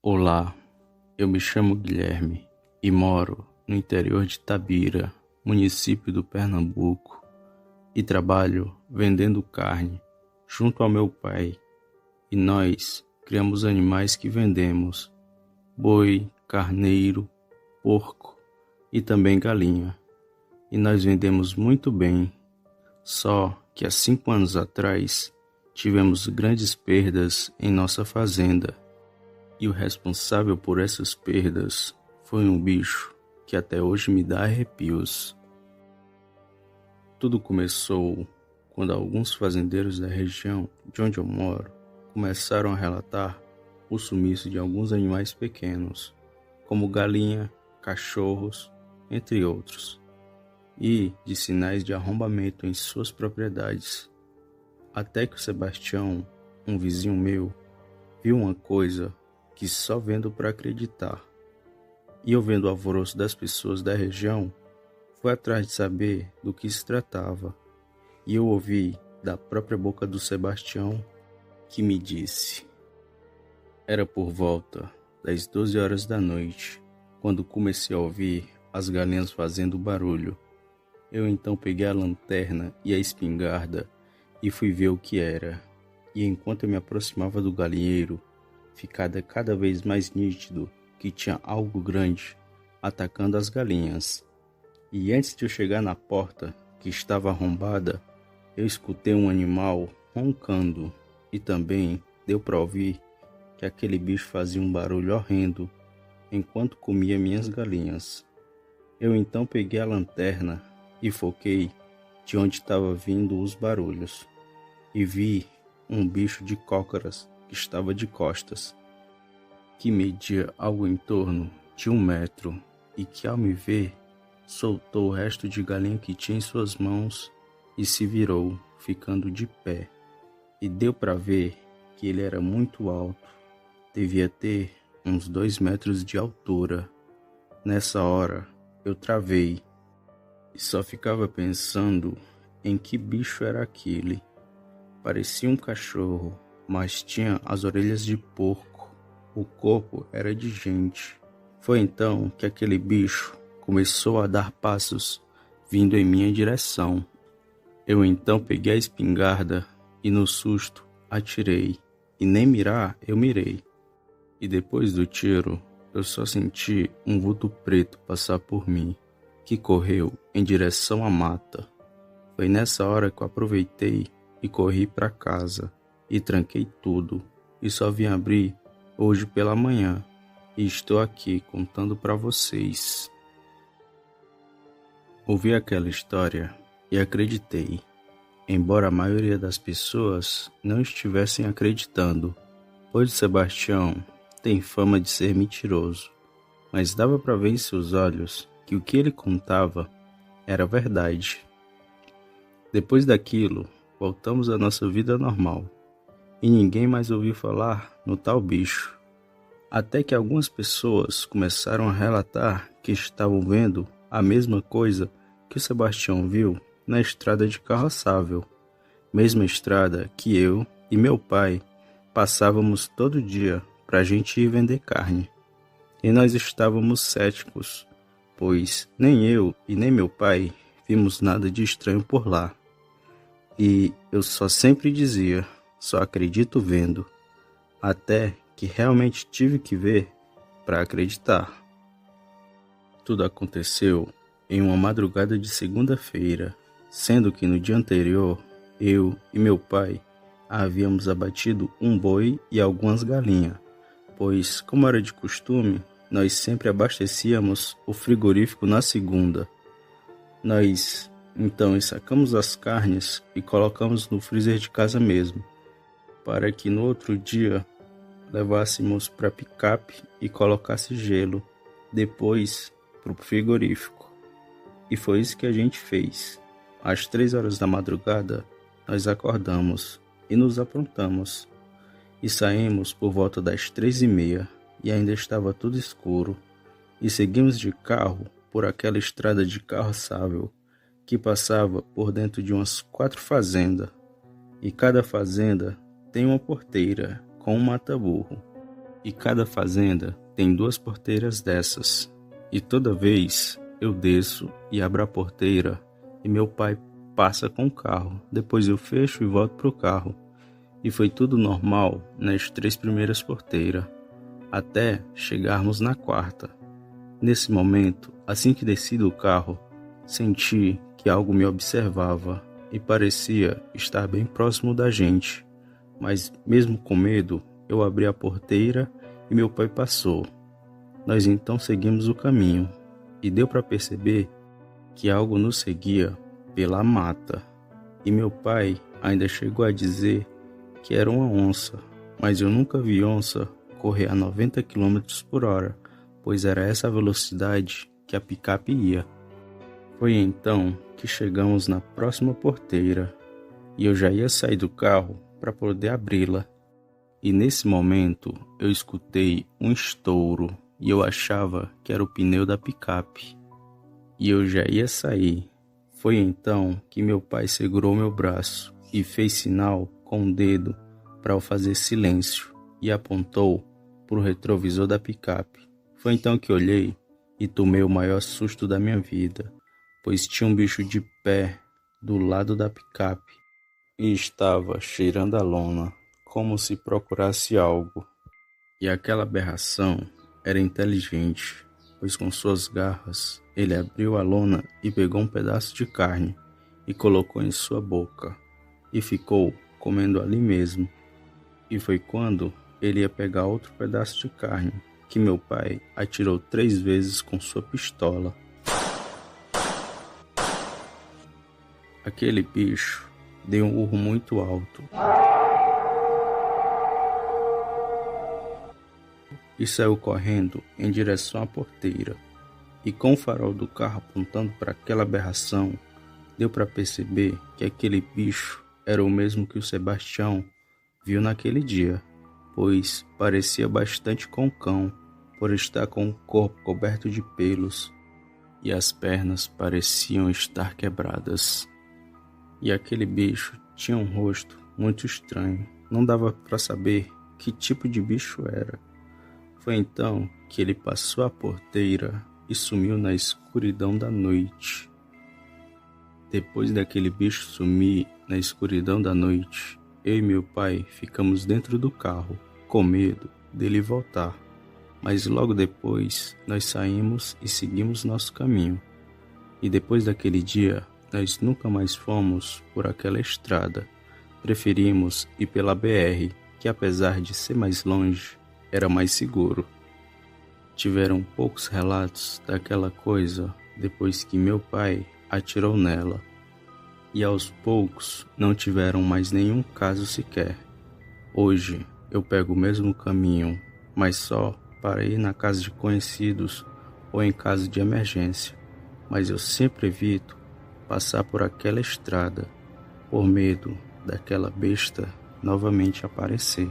Olá, eu me chamo Guilherme e moro no interior de Itabira, município do Pernambuco, e trabalho vendendo carne junto ao meu pai. E nós criamos animais que vendemos: boi, carneiro, porco e também galinha. E nós vendemos muito bem, só que há 5 anos atrás tivemos grandes perdas em nossa fazenda. E o responsável por essas perdas foi um bicho que até hoje me dá arrepios. Tudo começou quando alguns fazendeiros da região de onde eu moro começaram a relatar o sumiço de alguns animais pequenos, como galinha, cachorros, entre outros, e de sinais de arrombamento em suas propriedades. Até que o Sebastião, um vizinho meu, viu uma coisa que só vendo para acreditar. E eu, vendo o alvoroço das pessoas da região, fui atrás de saber do que se tratava. E eu ouvi da própria boca do Sebastião, que me disse: era por volta das 12 horas da noite, quando comecei a ouvir as galinhas fazendo barulho. Eu então peguei a lanterna e a espingarda e fui ver o que era. E enquanto eu me aproximava do galinheiro, ficava cada vez mais nítido que tinha algo grande atacando as galinhas. E antes de eu chegar na porta, que estava arrombada, eu escutei um animal roncando, e também deu para ouvir que aquele bicho fazia um barulho horrendo enquanto comia minhas galinhas. Eu então peguei a lanterna e foquei de onde estava vindo os barulhos, e vi um bicho de cócoras que estava de costas, que media algo em torno de 1 metro, e que, ao me ver, soltou o resto de galinha que tinha em suas mãos e se virou, ficando de pé. E deu para ver que ele era muito alto, devia ter uns 2 metros de altura. Nessa hora eu travei e só ficava pensando em que bicho era aquele. Parecia um cachorro, mas tinha as orelhas de porco. O corpo era de gente. Foi então que aquele bicho começou a dar passos, vindo em minha direção. Eu então peguei a espingarda e, no susto, atirei. E nem mirar eu mirei. E depois do tiro, eu só senti um vulto preto passar por mim, que correu em direção à mata. Foi nessa hora que eu aproveitei e corri para casa e tranquei tudo, e só vim abrir hoje pela manhã, e estou aqui contando para vocês. Ouvi aquela história e acreditei, embora a maioria das pessoas não estivessem acreditando, pois Sebastião tem fama de ser mentiroso, mas dava para ver em seus olhos que o que ele contava era verdade. Depois daquilo, voltamos à nossa vida normal, e ninguém mais ouviu falar no tal bicho. Até que algumas pessoas começaram a relatar que estavam vendo a mesma coisa que o Sebastião viu na estrada de Carroçável, mesma estrada que eu e meu pai passávamos todo dia para a gente ir vender carne. E nós estávamos céticos, pois nem eu e nem meu pai vimos nada de estranho por lá. E eu só sempre dizia: só acredito vendo, até que realmente tive que ver para acreditar. Tudo aconteceu em uma madrugada de segunda-feira, sendo que no dia anterior, eu e meu pai havíamos abatido um boi e algumas galinhas, pois, como era de costume, nós sempre abastecíamos o frigorífico na segunda. Nós então ensacamos as carnes e colocamos no freezer de casa mesmo, para que no outro dia levássemos para a picape e colocasse gelo, depois para o frigorífico. E foi isso que a gente fez. Às 3 horas da madrugada, nós acordamos e nos aprontamos. E saímos por volta das 3h30, e ainda estava tudo escuro. E seguimos de carro por aquela estrada de Carroçável, que passava por dentro de umas 4 fazendas. E cada fazenda tem uma porteira com um mata-burro. e cada fazenda tem 2 porteiras dessas. E toda vez eu desço e abro a porteira e meu pai passa com o carro. Depois eu fecho e volto pro carro. E foi tudo normal nas 3 primeiras porteiras, até chegarmos na 4ª. Nesse momento, assim que desci do carro, senti que algo me observava e parecia estar bem próximo da gente. Mas mesmo com medo, eu abri a porteira e meu pai passou. Nós então seguimos o caminho e deu para perceber que algo nos seguia pela mata. E meu pai ainda chegou a dizer que era uma onça, mas eu nunca vi onça correr a 90 km por hora, pois era essa a velocidade que a picape ia. Foi então que chegamos na próxima porteira e eu já ia sair do carro para poder abri-la. E nesse momento eu escutei um estouro e eu achava que era o pneu da picape. E eu já ia sair. Foi então que meu pai segurou meu braço e fez sinal com o dedo para eu fazer silêncio e apontou para o retrovisor da picape. Foi então que olhei e tomei o maior susto da minha vida, pois tinha um bicho de pé do lado da picape e estava cheirando a lona como se procurasse algo. E aquela aberração era inteligente, pois com suas garras ele abriu a lona e pegou um pedaço de carne e colocou em sua boca e ficou comendo ali mesmo. E foi quando ele ia pegar outro pedaço de carne que meu pai atirou 3 vezes com sua pistola. Aquele bicho deu um urro muito alto e saiu correndo em direção à porteira. E com o farol do carro apontando para aquela aberração, deu para perceber que aquele bicho era o mesmo que o Sebastião viu naquele dia, pois parecia bastante com o cão, por estar com o corpo coberto de pelos e as pernas pareciam estar quebradas. E aquele bicho tinha um rosto muito estranho, não dava para saber que tipo de bicho era. Foi então que ele passou a porteira e sumiu na escuridão da noite. Depois daquele bicho sumir na escuridão da noite, eu e meu pai ficamos dentro do carro, com medo dele voltar. Mas logo depois nós saímos e seguimos nosso caminho. E depois daquele dia, nós nunca mais fomos por aquela estrada. Preferimos ir pela BR, que apesar de ser mais longe, era mais seguro. Tiveram poucos relatos daquela coisa depois que meu pai atirou nela. E aos poucos não tiveram mais nenhum caso sequer. Hoje eu pego o mesmo caminho, mas só para ir na casa de conhecidos ou em caso de emergência. Mas eu sempre evito passar por aquela estrada, por medo daquela besta novamente aparecer.